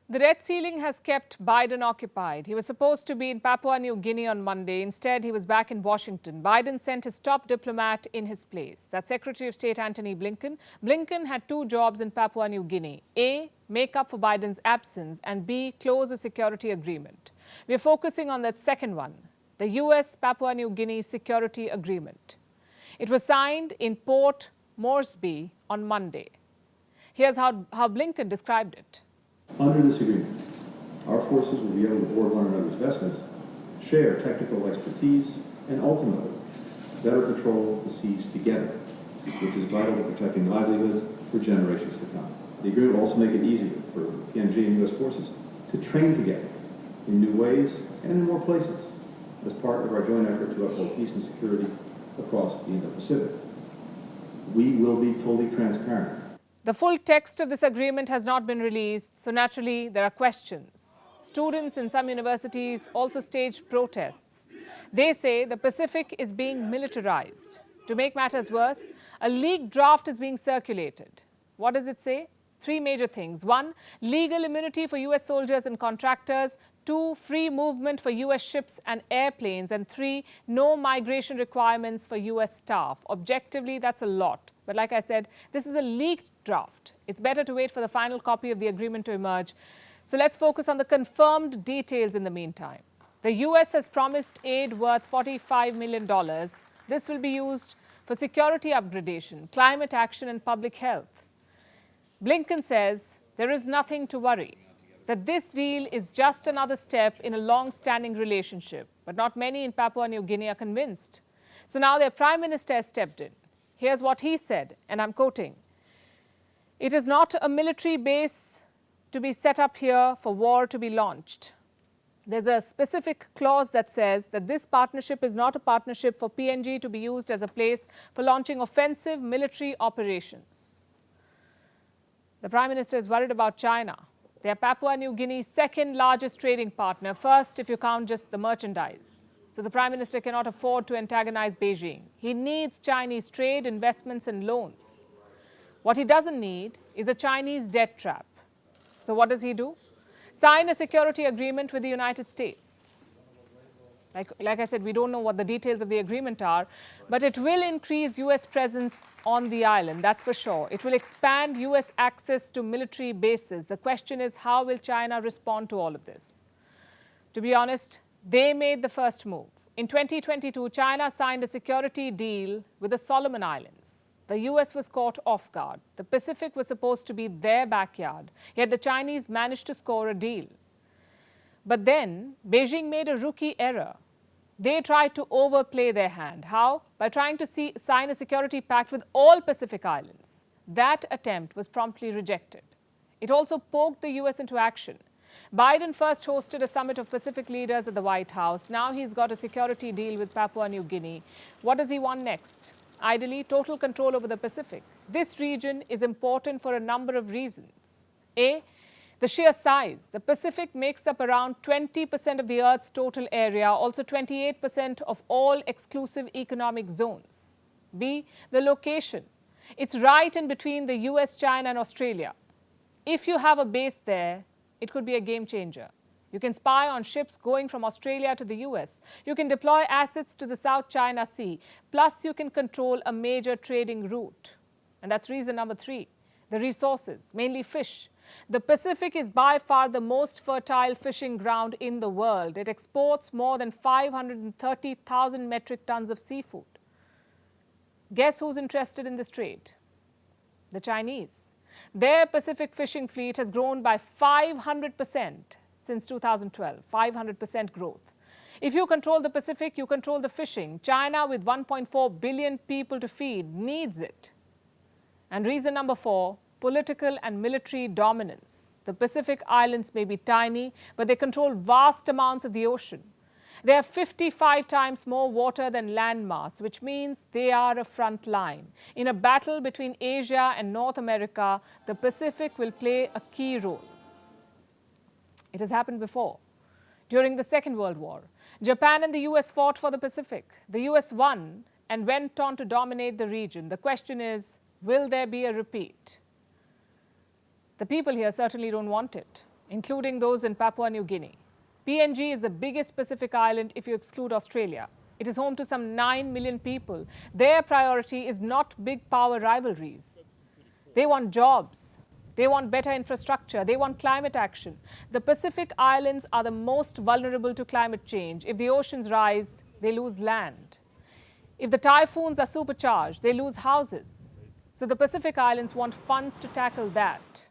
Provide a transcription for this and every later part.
The debt ceiling has kept Biden occupied. He was supposed to be in Papua New Guinea on Monday. Instead, he was back in Washington. Biden sent his top diplomat in his place. That's Secretary of State Antony Blinken. Blinken had two jobs in Papua New Guinea. A, make up for Biden's absence, and B, close a security agreement. We're focusing on that second one, the U.S. Papua New Guinea Security Agreement. It was signed in Port Moresby on Monday. Here's how Blinken described it. Under this agreement, our forces will be able to board one another's vessels, share technical expertise, and ultimately better patrol the seas together, which is vital to protecting livelihoods for generations to come. The agreement will also make it easier for PNG and U.S. forces to train together in new ways and in more places as part of our joint effort to uphold peace and security across the Indo-Pacific. We will be fully transparent. The full text of this agreement has not been released, so naturally there are questions. Students in some universities also staged protests. They say the Pacific is being militarized. To make matters worse, a leaked draft is being circulated. What does it say? Three major things. 1, legal immunity for U.S. soldiers and contractors. 2, free movement for U.S. ships and airplanes. And 3, no migration requirements for U.S. staff. Objectively, that's a lot. But like I said, this is a leaked draft. It's better to wait for the final copy of the agreement to emerge. So let's focus on the confirmed details in the meantime. The U.S. has promised aid worth $45 million. This will be used for security upgradation, climate action, and public health. Blinken says there is nothing to worry, that this deal is just another step in a long-standing relationship. But not many in Papua New Guinea are convinced. So now their prime minister has stepped in. Here's what he said, and I'm quoting, "It is not a military base to be set up here for war to be launched. There's a specific clause that says that this partnership is not a partnership for PNG to be used as a place for launching offensive military operations." The Prime Minister is worried about China. They are Papua New Guinea's second largest trading partner, first if you count just the merchandise. So the Prime Minister cannot afford to antagonize Beijing. He needs Chinese trade, investments, and loans. What he doesn't need is a Chinese debt trap. So what does he do? Sign a security agreement with the United States. Like I said, we don't know what the details of the agreement are, but it will increase U.S. presence on the island, that's for sure. It will expand U.S. access to military bases. The question is, how will China respond to all of this? To be honest, they made the first move. In 2022, China signed a security deal with the Solomon Islands. The U.S. was caught off guard. The Pacific was supposed to be their backyard, yet the Chinese managed to score a deal. But then, Beijing made a rookie error. They tried to overplay their hand. How? By trying to sign a security pact with all Pacific islands. That attempt was promptly rejected. It also poked the U.S. into action. Biden first hosted a summit of Pacific leaders at the White House. Now he's got a security deal with Papua New Guinea. What does he want next? Ideally, total control over the Pacific. This region is important for a number of reasons. A, the sheer size. The Pacific makes up around 20% of the Earth's total area, also 28% of all exclusive economic zones. B, the location. It's right in between the US, China, and Australia. If you have a base there, it could be a game changer. You can spy on ships going from Australia to the US. You can deploy assets to the South China Sea. Plus, you can control a major trading route. And that's reason number 3, the resources, mainly fish. The Pacific is by far the most fertile fishing ground in the world. It exports more than 530,000 metric tons of seafood. Guess who's interested in this trade? The Chinese. Their Pacific fishing fleet has grown by 500% since 2012, 500% growth. If you control the Pacific, you control the fishing. China, with 1.4 billion people to feed, needs it. And reason number 4, political and military dominance. The Pacific Islands may be tiny, but they control vast amounts of the ocean. They have 55 times more water than land mass, which means they are a front line. In a battle between Asia and North America, the Pacific will play a key role. It has happened before. During the Second World War, Japan and the US fought for the Pacific. The US won and went on to dominate the region. The question is, will there be a repeat? The people here certainly don't want it. including those in Papua New Guinea. PNG is the biggest Pacific island if you exclude Australia. It is home to some 9 million people. Their priority is not big power rivalries. They want jobs. They want better infrastructure. They want climate action. The Pacific Islands are the most vulnerable to climate change. If the oceans rise, they lose land. If the typhoons are supercharged, they lose houses. So the Pacific Islands want funds to tackle that.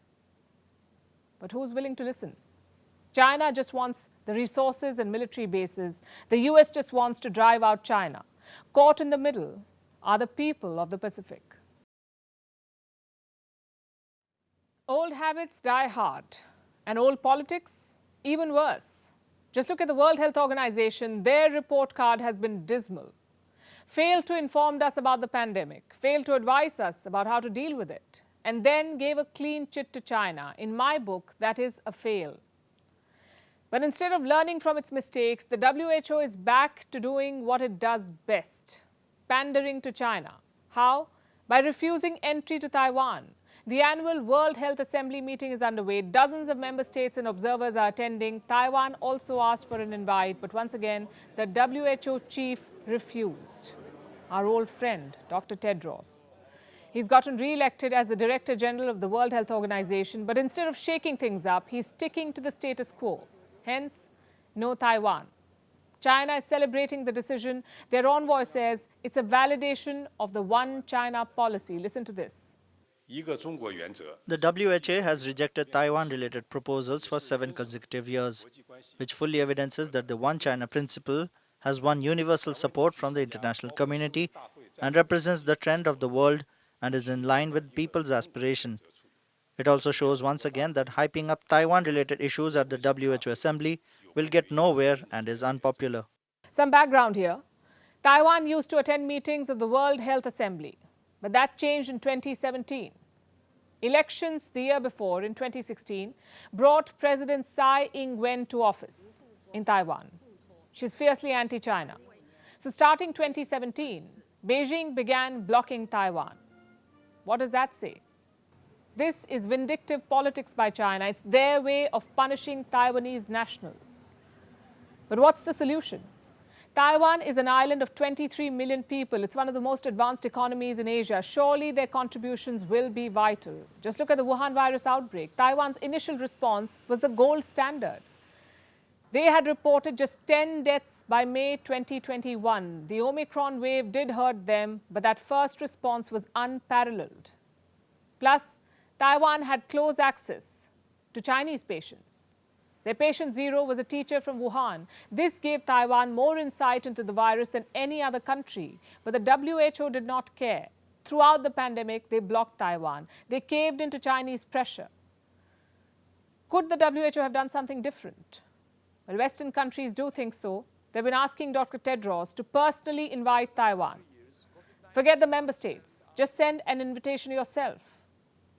But who's willing to listen? China just wants the resources and military bases. The US just wants to drive out China. Caught in the middle are the people of the Pacific. Old habits die hard, and old politics even worse. Just look at the World Health Organization. Their report card has been dismal. Failed to inform us about the pandemic, failed to advise us about how to deal with it, and then gave a clean chit to China. In my book, that is a fail. But instead of learning from its mistakes, the WHO is back to doing what it does best, pandering to China. How? By refusing entry to Taiwan. The annual World Health Assembly meeting is underway. Dozens of member states and observers are attending. Taiwan also asked for an invite, but once again, the WHO chief refused. Our old friend, Dr. Tedros. He's gotten re-elected as the Director General of the World Health Organization, but instead of shaking things up, he's sticking to the status quo. Hence, no Taiwan. China is celebrating the decision. Their envoy says it's a validation of the One China policy. Listen to this. The WHO has rejected Taiwan-related proposals for 7 consecutive years, which fully evidences that the One China principle has won universal support from the international community and represents the trend of the world and is in line with people's aspiration. It also shows once again that hyping up Taiwan-related issues at the WHO Assembly will get nowhere and is unpopular. Some background here. Taiwan used to attend meetings of the World Health Assembly, but that changed in 2017. Elections the year before, in 2016, brought President Tsai Ing-wen to office in Taiwan. She's fiercely anti-China. So starting 2017, Beijing began blocking Taiwan. What does that say? This is vindictive politics by China. It's their way of punishing Taiwanese nationals. But what's the solution? Taiwan is an island of 23 million people. It's one of the most advanced economies in Asia. Surely their contributions will be vital. Just look at the Wuhan virus outbreak. Taiwan's initial response was the gold standard. They had reported just 10 deaths by May 2021. The Omicron wave did hurt them, but that first response was unparalleled. Plus, Taiwan had close access to Chinese patients. Their patient zero was a teacher from Wuhan. This gave Taiwan more insight into the virus than any other country. But the WHO did not care. Throughout the pandemic, they blocked Taiwan. They caved into Chinese pressure. Could the WHO have done something different? Well, Western countries do think so. They've been asking Dr. Tedros to personally invite Taiwan. Forget the member states. Just send an invitation yourself.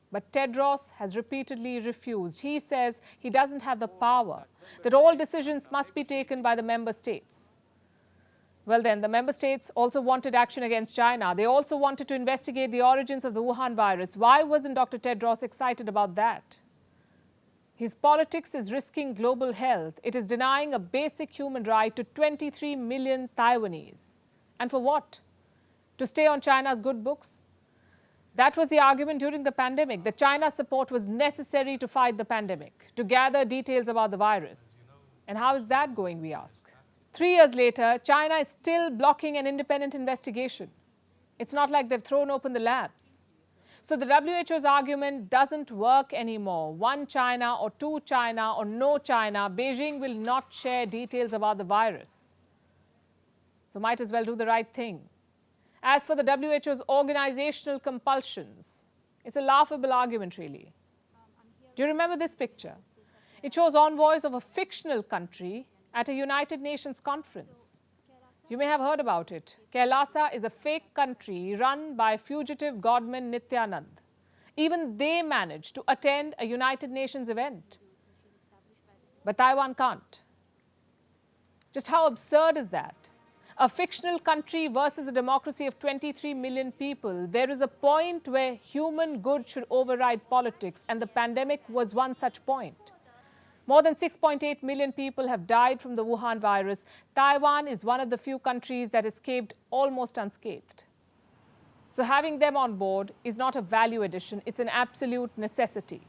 But Tedros has repeatedly refused. He says he doesn't have the power, that all decisions must be taken by the member states. Well then, the member states also wanted action against China. They also wanted to investigate the origins of the Wuhan virus. Why wasn't Dr. Tedros excited about that? His politics is risking global health. It is denying a basic human right to 23 million Taiwanese. And for what? To stay on China's good books? That was the argument during the pandemic, that China's support was necessary to fight the pandemic, to gather details about the virus. And how is that going, we ask? 3 years later, China is still blocking an independent investigation. It's not like they've thrown open the labs. So the WHO's argument doesn't work anymore. One China or two China or no China, Beijing will not share details about the virus. So might as well do the right thing. As for the WHO's organizational compulsions, it's a laughable argument, really. Do you remember this picture? It shows envoys of a fictional country at a United Nations conference. You may have heard about it. Kailasa is a fake country run by fugitive godman Nityanand. Even they managed to attend a United Nations event. But Taiwan can't. Just how absurd is that? A fictional country versus a democracy of 23 million people. There is a point where human good should override politics, and the pandemic was one such point. More than 6.8 million people have died from the Wuhan virus. Taiwan is one of the few countries that escaped almost unscathed. So having them on board is not a value addition, it's an absolute necessity.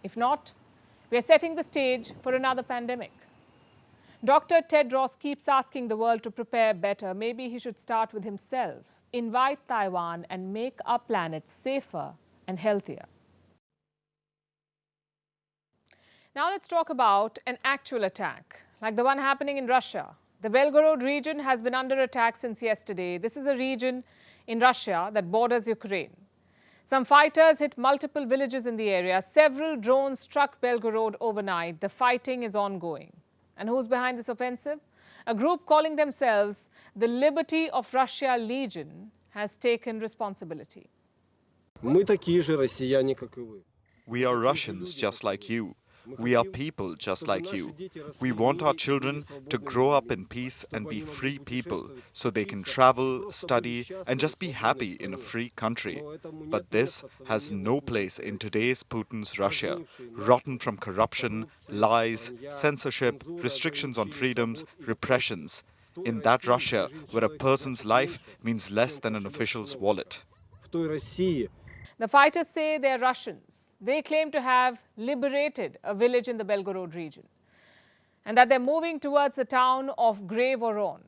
If not, we are setting the stage for another pandemic. Dr. Tedros keeps asking the world to prepare better. Maybe he should start with himself, invite Taiwan and make our planet safer and healthier. Now let's talk about an actual attack, like the one happening in Russia. The Belgorod region has been under attack since yesterday. This is a region in Russia that borders Ukraine. Some fighters hit multiple villages in the area. Several drones struck Belgorod overnight. The fighting is ongoing. And who's behind this offensive? A group calling themselves the Liberty of Russia Legion has taken responsibility. Мы такие же россияне, как и вы. We are Russians just like you. We are people just like you. We want our children to grow up in peace and be free people so they can travel, study, and just be happy in a free country. But this has no place in today's Putin's Russia, rotten from corruption, lies, censorship, restrictions on freedoms, repressions. In that Russia where a person's life means less than an official's wallet. В той России. The fighters say they're Russians. They claim to have liberated a village in the Belgorod region and that they're moving towards the town of Grey Voron.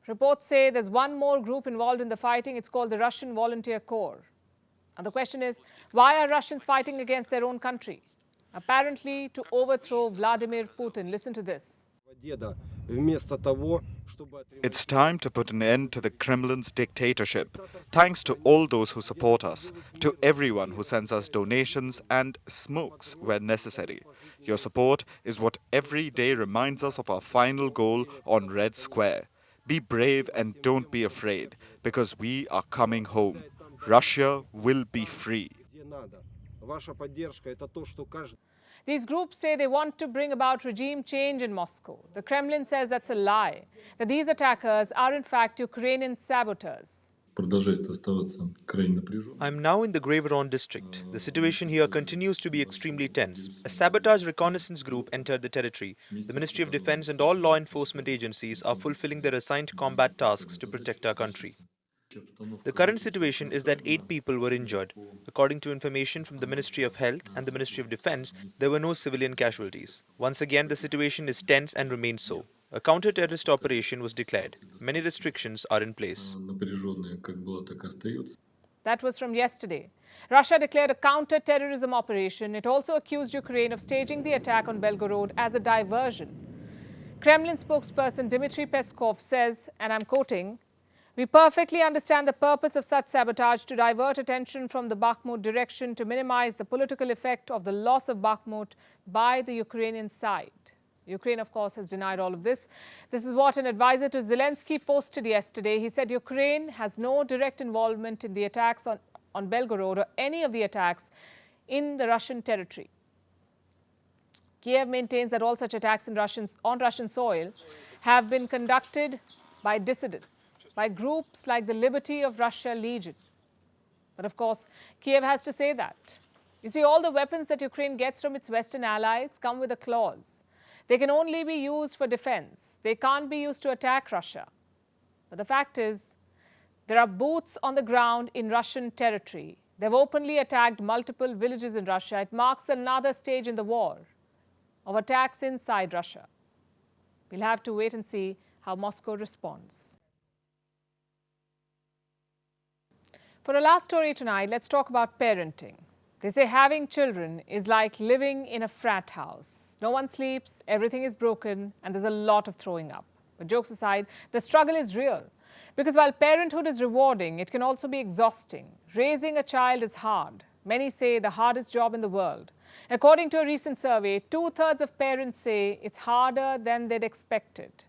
Reports say there's one more group involved in the fighting. It's called the Russian Volunteer Corps. And the question is, why are Russians fighting against their own country? Apparently to overthrow Vladimir Putin. Listen to this. Вместо того, It's time to put an end to the Kremlin's dictatorship. Thanks to all those who support us, to everyone who sends us donations and smokes where necessary. Your support is what every day reminds us of our final goal on Red Square. Be brave and don't be afraid, because we are coming home. Russia will be free. где надо. Ваша поддержка – это то, что каждый. These groups say they want to bring about regime change in Moscow. The Kremlin says that's a lie, that these attackers are in fact Ukrainian saboteurs. I'm now in the Grey Voron district. The situation here continues to be extremely tense. A sabotage reconnaissance group entered the territory. The Ministry of Defense and all law enforcement agencies are fulfilling their assigned combat tasks to protect our country. The current situation is that 8 people were injured. According to information from the Ministry of Health and the Ministry of Defense, there were no civilian casualties. Once again, the situation is tense and remains so. A counter-terrorist operation was declared. Many restrictions are in place. That was from yesterday. Russia declared a counter-terrorism operation. It also accused Ukraine of staging the attack on Belgorod as a diversion. Kremlin spokesperson Dmitry Peskov says, and I'm quoting, "We perfectly understand the purpose of such sabotage to divert attention from the Bakhmut direction to minimize the political effect of the loss of Bakhmut by the Ukrainian side." Ukraine, of course, has denied all of this. This is what an advisor to Zelensky posted yesterday. He said Ukraine has no direct involvement in the attacks on Belgorod or any of the attacks in the Russian territory. Kiev maintains that all such attacks on Russian soil have been conducted by dissidents, by groups like the Liberty of Russia Legion. But of course, Kiev has to say that. You see, all the weapons that Ukraine gets from its Western allies come with a clause. They can only be used for defense. They can't be used to attack Russia. But the fact is, there are boots on the ground in Russian territory. They've openly attacked multiple villages in Russia. It marks another stage in the war of attacks inside Russia. We'll have to wait and see how Moscow responds. For our last story tonight, let's talk about parenting. They say having children is like living in a frat house. No one sleeps, everything is broken, and there's a lot of throwing up. But jokes aside, the struggle is real. Because while parenthood is rewarding, it can also be exhausting. Raising a child is hard. Many say the hardest job in the world. According to a recent survey, 2/3 of parents say it's harder than they'd expected.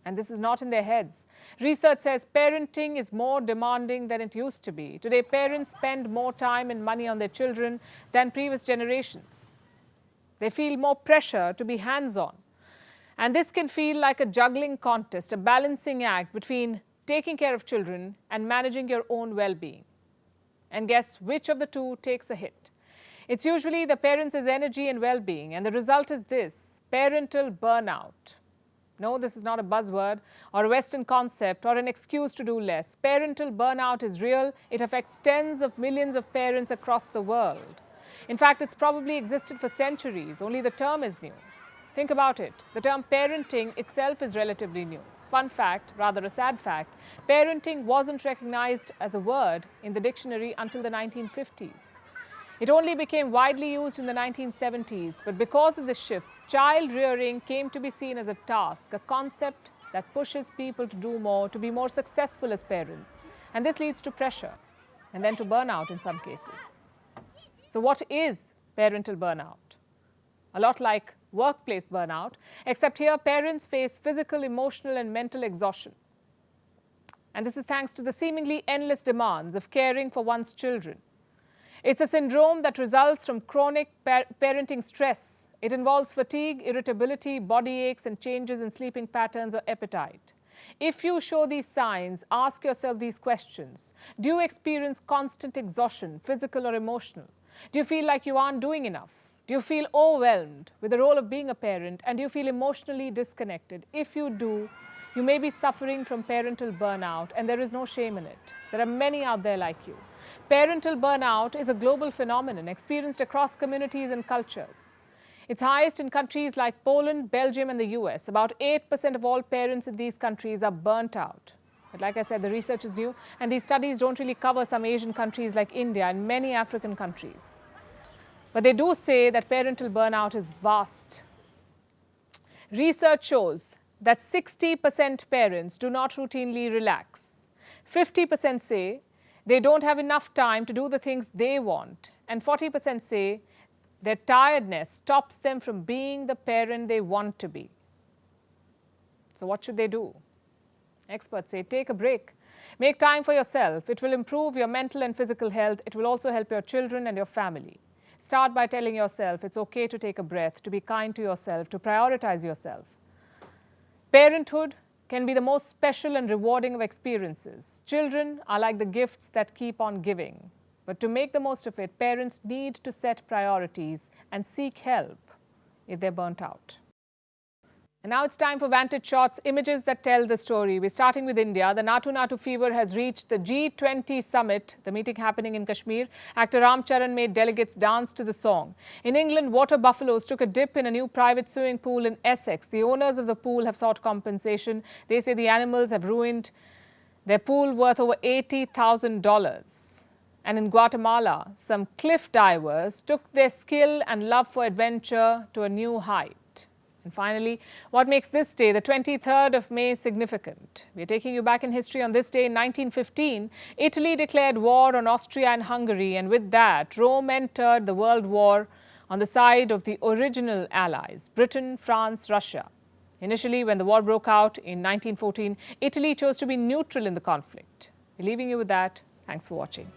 And this is not in their heads. Research says parenting is more demanding than it used to be. Today, parents spend more time and money on their children than previous generations. They feel more pressure to be hands-on. And this can feel like a juggling contest, a balancing act between taking care of children and managing your own well-being. And guess which of the two takes a hit? It's usually the parents' energy and well-being, and the result is this: parental burnout. No, this is not a buzzword or a Western concept or an excuse to do less. Parental burnout is real. It affects tens of millions of parents across the world. In fact, it's probably existed for centuries, only the term is new. Think about it. The term parenting itself is relatively new. Fun fact, rather a sad fact, parenting wasn't recognized as a word in the dictionary until the 1950s. It only became widely used in the 1970s, but because of this shift, child rearing came to be seen as a task, a concept that pushes people to do more, to be more successful as parents. And this leads to pressure and then to burnout in some cases. So what is parental burnout? A lot like workplace burnout, except here parents face physical, emotional, and mental exhaustion. And this is thanks to the seemingly endless demands of caring for one's children. It's a syndrome that results from chronic parenting stress. It involves fatigue, irritability, body aches, and changes in sleeping patterns or appetite. If you show these signs, ask yourself these questions. Do you experience constant exhaustion, physical or emotional? Do you feel like you aren't doing enough? Do you feel overwhelmed with the role of being a parent, and do you feel emotionally disconnected? If you do, you may be suffering from parental burnout, and there is no shame in it. There are many out there like you. Parental burnout is a global phenomenon experienced across communities and cultures. It's highest in countries like Poland, Belgium, and the US. About 8% of all parents in these countries are burnt out. But like I said, the research is new, and these studies don't really cover some Asian countries like India and many African countries. But they do say that parental burnout is vast. Research shows that 60% parents do not routinely relax. 50% say they don't have enough time to do the things they want. And 40% say their tiredness stops them from being the parent they want to be. So what should they do? Experts say take a break. Make time for yourself. It will improve your mental and physical health. It will also help your children and your family. Start by telling yourself it's okay to take a breath, to be kind to yourself, to prioritize yourself. Parenthood can be the most special and rewarding of experiences. Children are like the gifts that keep on giving. But to make the most of it, parents need to set priorities and seek help if they're burnt out. And now it's time for Vantage Shots, images that tell the story. We're starting with India. The Natu Natu fever has reached the G20 summit, the meeting happening in Kashmir. Actor Ram Charan made delegates dance to the song. In England, water buffaloes took a dip in a new private swimming pool in Essex. The owners of the pool have sought compensation. They say the animals have ruined their pool worth over $80,000. And in Guatemala, some cliff divers took their skill and love for adventure to a new height. And finally, what makes this day, the 23rd of May, significant? We're taking you back in history. On this day in 1915, Italy declared war on Austria and Hungary, and with that, Rome entered the World War on the side of the original allies, Britain, France, Russia. Initially, when the war broke out in 1914, Italy chose to be neutral in the conflict. We're leaving you with that. Thanks for watching.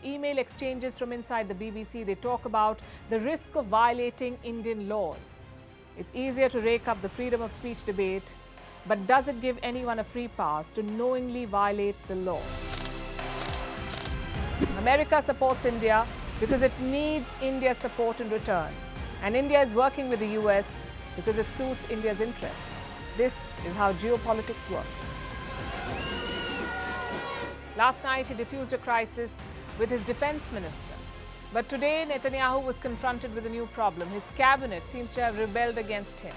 Email exchanges from inside the BBC, they talk about the risk of violating Indian laws. It's easier to rake up the freedom of speech debate, but does it give anyone a free pass to knowingly violate the law? America supports India because it needs India's support in return. And India is working with the US because it suits India's interests. This is how geopolitics works. Last night, he diffused a crisis with his defense minister. But today, Netanyahu was confronted with a new problem. His cabinet seems to have rebelled against him.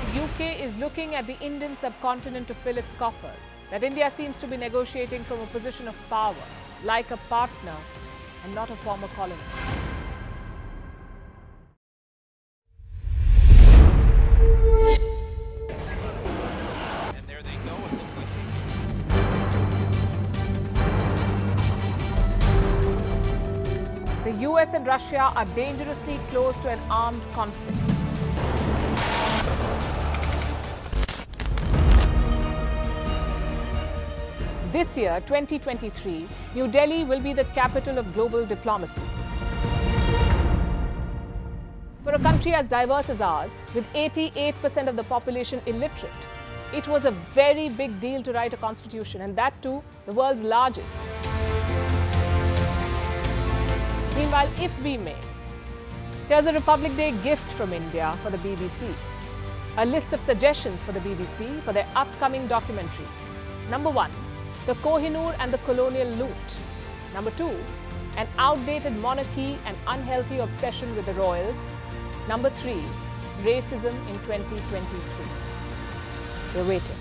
The UK is looking at the Indian subcontinent to fill its coffers. That India seems to be negotiating from a position of power, like a partner and not a former colony. The US and Russia are dangerously close to an armed conflict. This year, 2023, New Delhi will be the capital of global diplomacy. For a country as diverse as ours, with 88% of the population illiterate, it was a very big deal to write a constitution, and that too, the world's largest. Meanwhile, if we may, here's a Republic Day gift from India for the BBC. A list of suggestions for the BBC for their upcoming documentaries. Number 1, the Kohinoor and the colonial loot. Number 2, an outdated monarchy and unhealthy obsession with the royals. Number 3, racism in 2023. We're waiting.